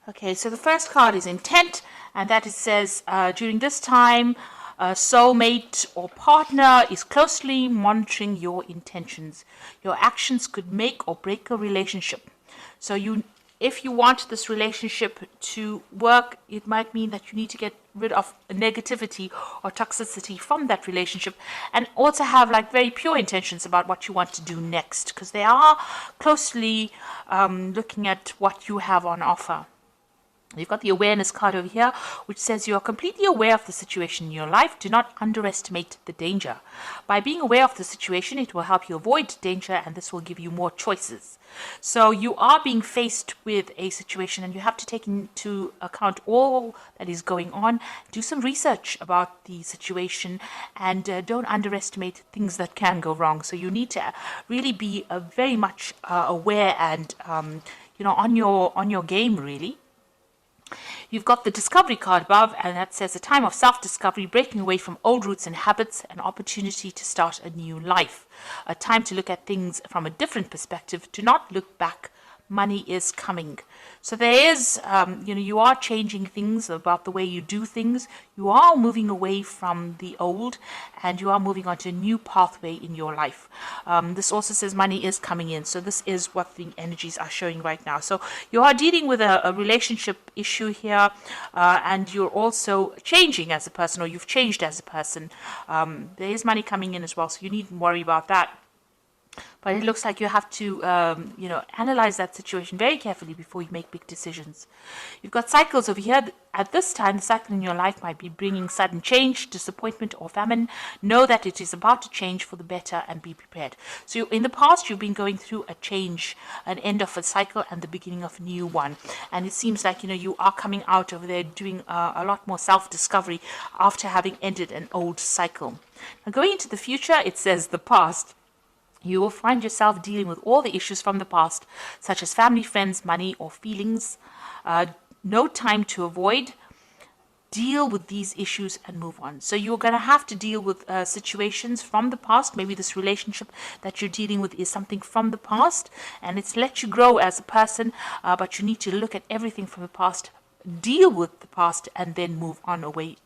Okay, so the first card is intent, and that it says during this time, a soulmate or partner is closely monitoring your intentions. Your actions could make or break a relationship. So if you want this relationship to work, it might mean that you need to get rid of negativity or toxicity from that relationship, and also have like very pure intentions about what you want to do next, because they are closely looking at what you have on offer. You've got the awareness card over here, which says you are completely aware of the situation in your life. Do not underestimate the danger. By being aware of the situation, it will help you avoid danger, and this will give you more choices. So you are being faced with a situation, and you have to take into account all that is going on. Do some research about the situation, and don't underestimate things that can go wrong. So you need to really be very much aware and on your game, really. You've got the discovery card above, and that says a time of self-discovery, breaking away from old roots and habits, an opportunity to start a new life. A time to look at things from a different perspective. Do not look back. Money is coming. So there is, you are changing things about the way you do things. You are moving away from the old, and you are moving on to a new pathway in your life. This also says money is coming in. So this is what the energies are showing right now. So you are dealing with a relationship issue here, and you're also changing as a person, or you've changed as a person. There is money coming in as well, so you needn't worry about that. But it looks like you have to, analyze that situation very carefully before you make big decisions. You've got cycles over here. At this time, the cycle in your life might be bringing sudden change, disappointment, or famine. Know that it is about to change for the better, and be prepared. So in the past, you've been going through a change, an end of a cycle and the beginning of a new one. And it seems like, you are coming out over there doing a lot more self-discovery after having ended an old cycle. Now, going into the future, it says the past. You will find yourself dealing with all the issues from the past, such as family, friends, money, or feelings. No time to avoid. Deal with these issues and move on. So you're going to have to deal with situations from the past. Maybe this relationship that you're dealing with is something from the past, and it's let you grow as a person, but you need to look at everything from the past, deal with the past, and then move on away,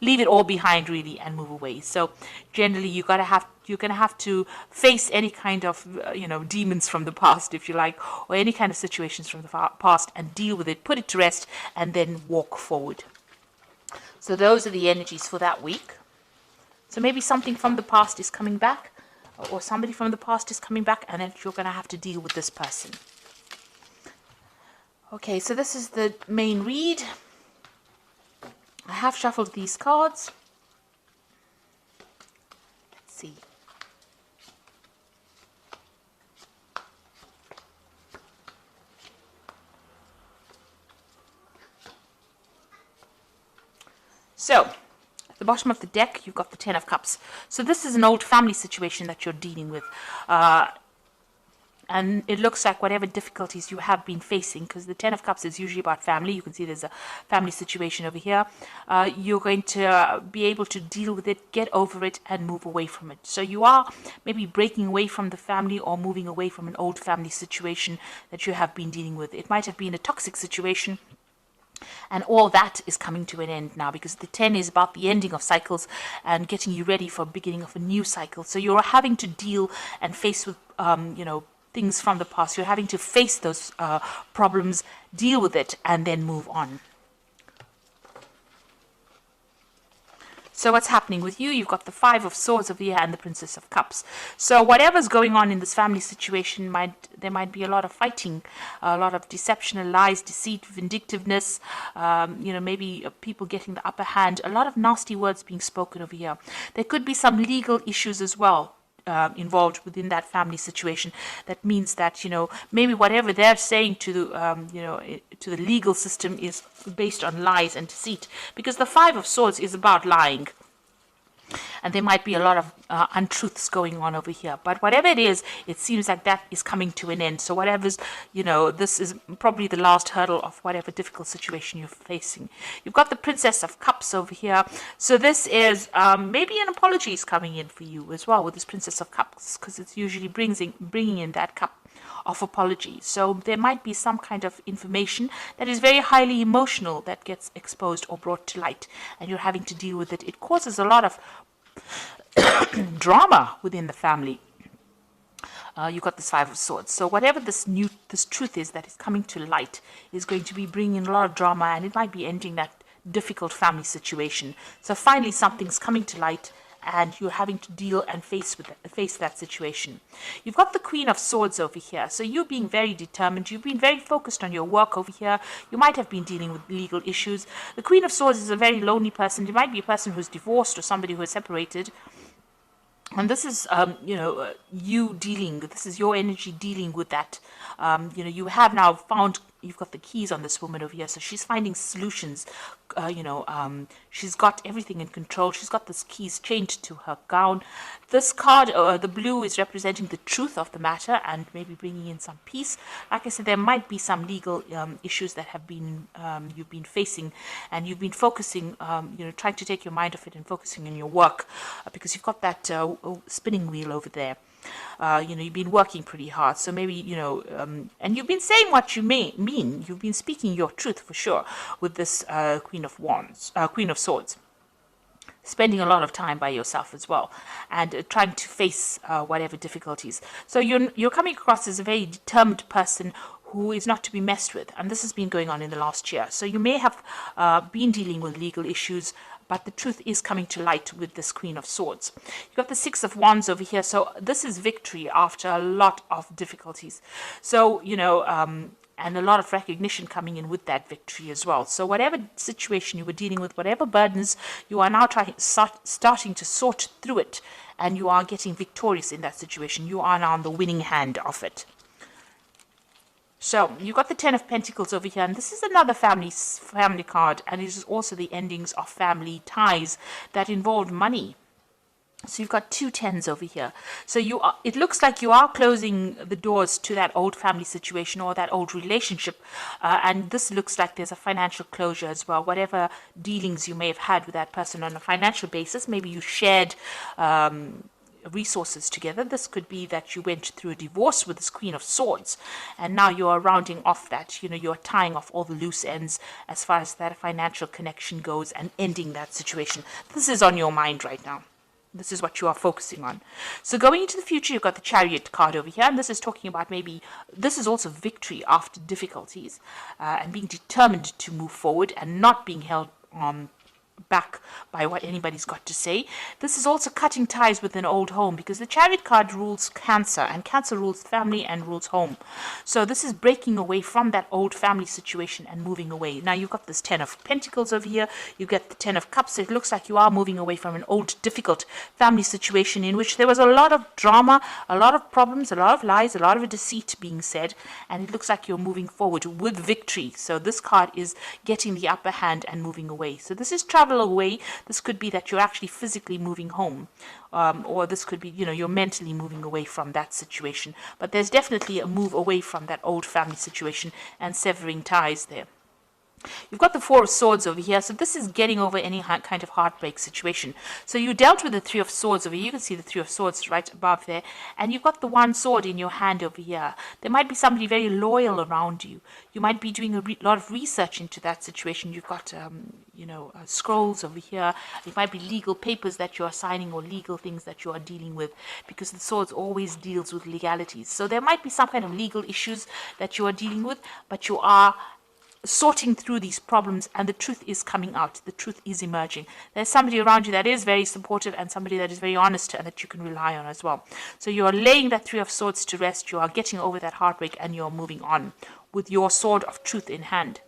leave it all behind really, and move away. So generally you're going to have to face any kind of demons from the past, if you like, or any kind of situations from the past, and deal with it, put it to rest, and then walk forward. So those are the energies for that week. So maybe something from the past is coming back, or somebody from the past is coming back, and then you're going to have to deal with this person. Okay, so this is the main read. I have shuffled these cards. Let's see. So, at the bottom of the deck, you've got the Ten of Cups. So this is an old family situation that you're dealing with. And it looks like whatever difficulties you have been facing, because the Ten of Cups is usually about family. You can see there's a family situation over here. You're going to be able to deal with it, get over it, and move away from it. So you are maybe breaking away from the family, or moving away from an old family situation that you have been dealing with. It might have been a toxic situation, and all that is coming to an end now, because the 10 is about the ending of cycles and getting you ready for beginning of a new cycle. So you're having to deal and face with, things from the past. You're having to face those problems, deal with it, and then move on. So what's happening with you? You've got the Five of Swords over here and the Princess of Cups. So whatever's going on in this family situation, there might be a lot of fighting, a lot of deception, lies, deceit, vindictiveness, maybe people getting the upper hand, a lot of nasty words being spoken over here. There could be some legal issues as well involved within that family situation. That means that, maybe whatever they're saying to the legal system is based on lies and deceit, because the Five of Swords is about lying. And there might be a lot of untruths going on over here. But whatever it is, it seems like that is coming to an end. So whatever's, this is probably the last hurdle of whatever difficult situation you're facing. You've got the Princess of Cups over here. So this is maybe an apology is coming in for you as well with this Princess of Cups, because it's usually bringing in that cup. of apology. So there might be some kind of information that is very highly emotional that gets exposed or brought to light, and you're having to deal with it. It causes a lot of drama within the family. You've got this Five of Swords. So whatever this truth is that is coming to light is going to be bringing a lot of drama, and it might be ending that difficult family situation. So finally something's coming to light, and you're having to deal and face that situation. You've got the Queen of Swords over here. So you're being very determined. You've been very focused on your work over here. You might have been dealing with legal issues. The Queen of Swords is a very lonely person. You might be a person who's divorced or somebody who is separated. And this is, this is your energy dealing with that. You have now found, you've got the keys on this woman over here. So she's finding solutions. She's got everything in control. She's got these keys chained to her gown. This card, the blue, is representing the truth of the matter and maybe bringing in some peace. Like I said, there might be some legal issues that have been you've been facing, and you've been focusing, trying to take your mind off it and focusing on your work, because you've got that spinning wheel over there. You've been working pretty hard, so maybe, and you've been saying what you mean. You've been speaking your truth for sure with this Queen of Swords. Spending a lot of time by yourself as well, and trying to face whatever difficulties. So you're coming across as a very determined person who is not to be messed with, and this has been going on in the last year. So you may have been dealing with legal issues, but the truth is coming to light with this Queen of Swords. You've got the Six of Wands over here. So this is victory after a lot of difficulties. So, and a lot of recognition coming in with that victory as well. So whatever situation you were dealing with, whatever burdens, you are now starting to sort through it, and you are getting victorious in that situation. You are now on the winning hand of it. So you've got the Ten of Pentacles over here, and this is another family card, and it is also the endings of family ties that involve money. So you've got two tens over here. So it looks like you are closing the doors to that old family situation or that old relationship, and this looks like there's a financial closure as well. Whatever dealings you may have had with that person on a financial basis, maybe you shared resources together. This could be that you went through a divorce with this Queen of Swords, and now you are rounding off that, you're tying off all the loose ends as far as that financial connection goes and ending that situation. This is on your mind right now. This is what you are focusing on. So going into the future, you've got the Chariot card over here, and this is talking about maybe, this is also victory after difficulties, and being determined to move forward and not being held back by what anybody's got to say. This is also cutting ties with an old home, because the Chariot card rules Cancer, and Cancer rules family and rules home. So this is breaking away from that old family situation and moving away. Now you've got this Ten of Pentacles over here. You get the Ten of Cups. So it looks like you are moving away from an old difficult family situation in which there was a lot of drama, a lot of problems, a lot of lies, a lot of deceit being said, and it looks like you're moving forward with victory. So this card is getting the upper hand and moving away. So this is travel away. This could be that you're actually physically moving home, or this could be, you're mentally moving away from that situation. But there's definitely a move away from that old family situation and severing ties there. You've got the Four of Swords over here. So this is getting over any kind of heartbreak situation. So you dealt with the Three of Swords over here. You can see the Three of Swords right above there. And you've got the one sword in your hand over here. There might be somebody very loyal around you. You might be doing a lot of research into that situation. You've got, scrolls over here. It might be legal papers that you are signing or legal things that you are dealing with, because the swords always deals with legalities. So there might be some kind of legal issues that you are dealing with, but you are sorting through these problems, and the truth is coming out. The truth is emerging. There's somebody around you that is very supportive, and somebody that is very honest and that you can rely on as well. So you are laying that Three of Swords to rest. You are getting over that heartbreak, and you're moving on with your sword of truth in hand.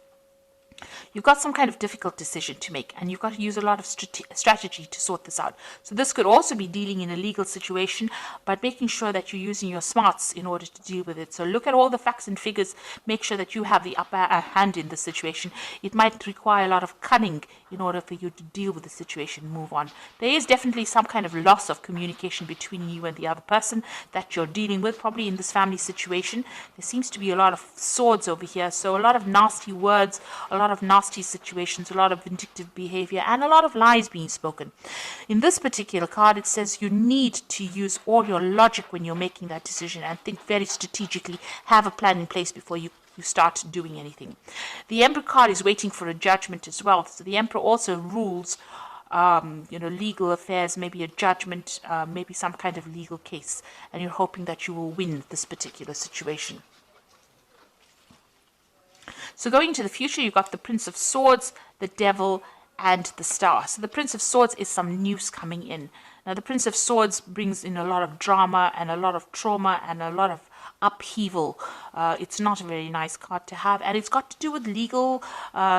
You've got some kind of difficult decision to make, and you've got to use a lot of strategy to sort this out. So this could also be dealing in a legal situation, but making sure that you're using your smarts in order to deal with it. So look at all the facts and figures. Make sure that you have the upper hand in the situation. It might require a lot of cunning in order for you to deal with the situation, move on. There is definitely some kind of loss of communication between you and the other person that you're dealing with, probably in this family situation. There seems to be a lot of swords over here, so a lot of nasty words, a lot lot of nasty situations, a lot of vindictive behavior, and a lot of lies being spoken. In this particular card, it says you need to use all your logic when you're making that decision and think very strategically, have a plan in place before you start doing anything. The Emperor card is waiting for a judgment as well. So the Emperor also rules legal affairs, maybe a judgment, maybe some kind of legal case, and you're hoping that you will win this particular situation. So going into the future, you've got the Prince of Swords, the Devil, and the Star. So the Prince of Swords is some news coming in. Now the Prince of Swords brings in a lot of drama and a lot of trauma and a lot of upheaval. It's not a very nice card to have, and it's got to do with legal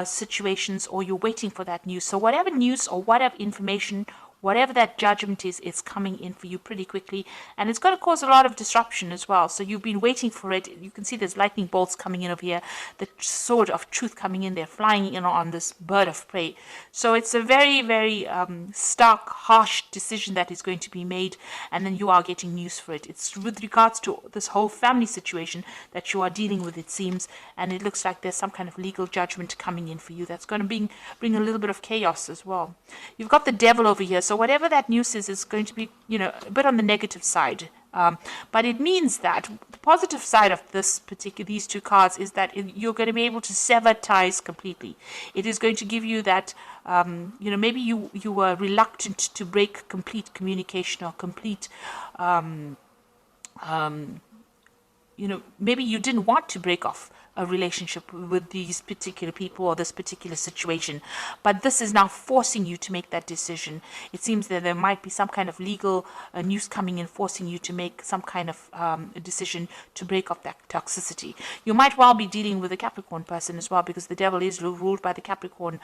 situations, or you're waiting for that news. So whatever news or whatever information, whatever that judgment is, it's coming in for you pretty quickly, and it's going to cause a lot of disruption as well. So you've been waiting for it. You can see there's lightning bolts coming in over here, the sword of truth coming in there, flying in on this bird of prey. So it's a very, very stark, harsh decision that is going to be made, and then you are getting news for it. It's with regards to this whole family situation that you are dealing with, it seems, and it looks like there's some kind of legal judgment coming in for you that's going to bring a little bit of chaos as well. You've got the Devil over here. So whatever that news is going to be, a bit on the negative side. But it means that the positive side of these two cards is that you're going to be able to sever ties completely. It is going to give you that, maybe you were reluctant to break complete communication or complete, maybe you didn't want to break off a relationship with these particular people or this particular situation, but this is now forcing you to make that decision. It seems that there might be some kind of legal news coming in, forcing you to make some kind of decision to break off that toxicity. You might well be dealing with a Capricorn person as well, because the Devil is ruled by the Capricorn,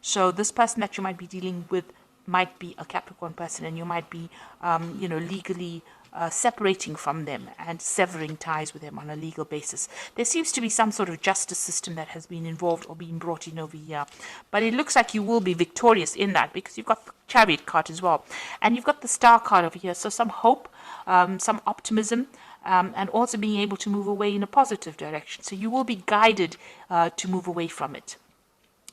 So this person that you might be dealing with might be a Capricorn person, and you might be, legally separating from them and severing ties with them on a legal basis. There seems to be some sort of justice system that has been involved or being brought in over here. But it looks like you will be victorious in that, because you've got the Chariot card as well. And you've got the Star card over here. So some hope, some optimism, and also being able to move away in a positive direction. So you will be guided to move away from it.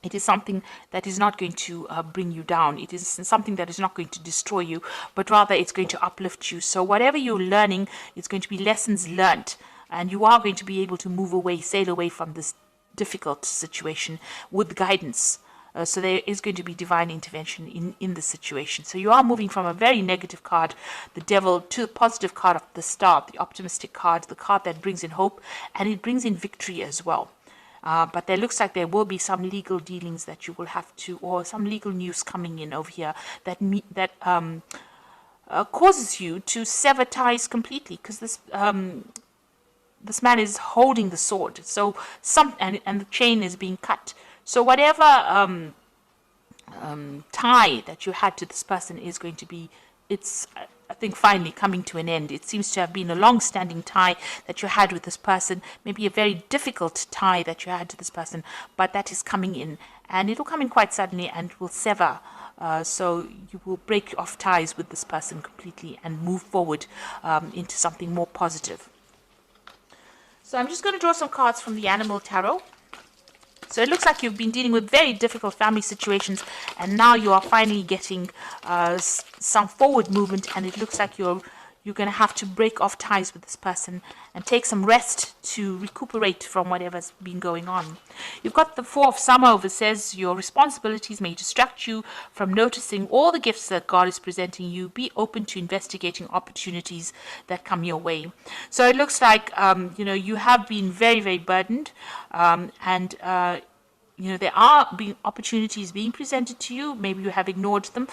It is something that is not going to bring you down. It is something that is not going to destroy you, but rather it's going to uplift you. So whatever you're learning, it's going to be lessons learned, and you are going to be able to move away, sail away from this difficult situation with guidance. So there is going to be divine intervention in the situation. So you are moving from a very negative card, the Devil, to the positive card of the Star, the optimistic card, the card that brings in hope, and it brings in victory as well. But there looks like there will be some legal dealings that you will have to, or some legal news coming in over here that causes you to sever ties completely, because this man is holding the sword. So and the chain is being cut. So whatever tie that you had to this person is going to be, it's, I think, finally coming to an end. It seems to have been a long-standing tie that you had with this person, maybe a very difficult tie that you had to this person, but that is coming in, and it will come in quite suddenly and will sever. So you will break off ties with this person completely and move forward into something more positive. So I'm just going to draw some cards from the Animal Tarot. So it looks like you've been dealing with very difficult family situations, and now you are finally getting some forward movement, and it looks like you're going to have to break off ties with this person and take some rest to recuperate from whatever's been going on. You've got the Four of Summer over, says your responsibilities may distract you from noticing all the gifts that God is presenting you. Be open to investigating opportunities that come your way. So it looks like, you have been very, very burdened, and there are opportunities being presented to you. Maybe you have ignored them.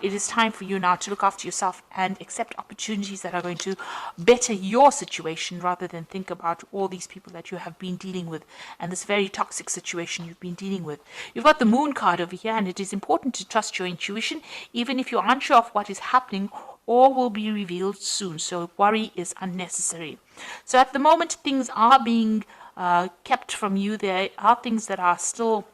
It is time for you now to look after yourself and accept opportunities that are going to better your situation, rather than think about all these people that you have been dealing with and this very toxic situation you've been dealing with. You've got the Moon card over here, and it is important to trust your intuition, even if you're unsure of what is happening or will be revealed soon. So worry is unnecessary. So at the moment, things are being kept from you. There are things that are still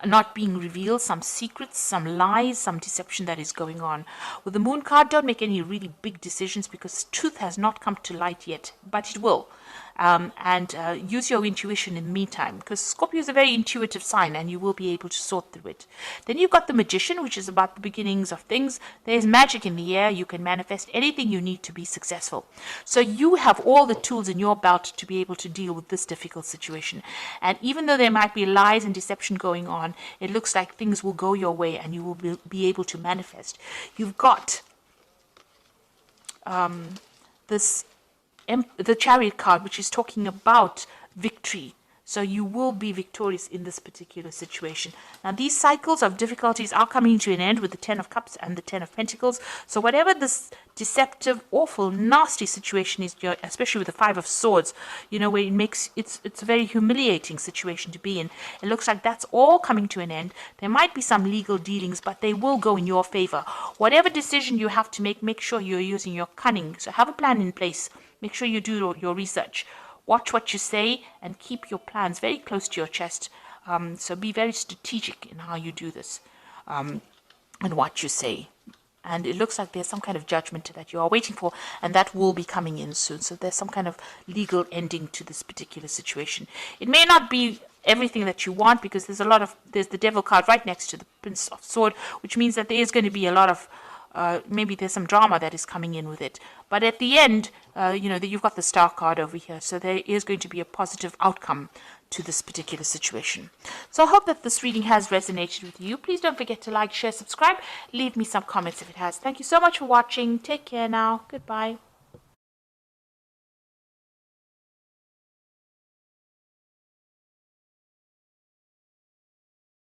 not being revealed, some secrets, some lies, some deception that is going on. With the Moon card, don't make any really big decisions, because truth has not come to light yet, but it will. and use your intuition in the meantime, because Scorpio is a very intuitive sign and you will be able to sort through it. Then you've got the Magician, which is about the beginnings of things. There's magic in the air. You can manifest anything you need to be successful. So you have all the tools in your belt to be able to deal with this difficult situation. And even though there might be lies and deception going on, it looks like things will go your way and you will be able to manifest. You've got the Chariot card, which is talking about victory. So you will be victorious in this particular situation. Now, these cycles of difficulties are coming to an end with the 10 of Cups and the 10 of Pentacles. So whatever this deceptive, awful, nasty situation is, especially with the 5 of Swords, you know, where it's a very humiliating situation to be in. It looks like that's all coming to an end. There might be some legal dealings, but they will go in your favor. Whatever decision you have to make sure you're using your cunning. So have a plan in place. Make sure you do your research. Watch what you say and keep your plans very close to your chest. So be very strategic in how you do this and what you say. And it looks like there's some kind of judgment that you are waiting for, and that will be coming in soon. So there's some kind of legal ending to this particular situation. It may not be everything that you want, because there's the Devil card right next to the Prince of Sword, which means that there is going to be a lot of maybe there's some drama that is coming in with it. But at the end, you know, you've got the Star card over here. So there is going to be a positive outcome to this particular situation. So I hope that this reading has resonated with you. Please don't forget to like, share, subscribe. Leave me some comments if it has. Thank you so much for watching. Take care now. Goodbye.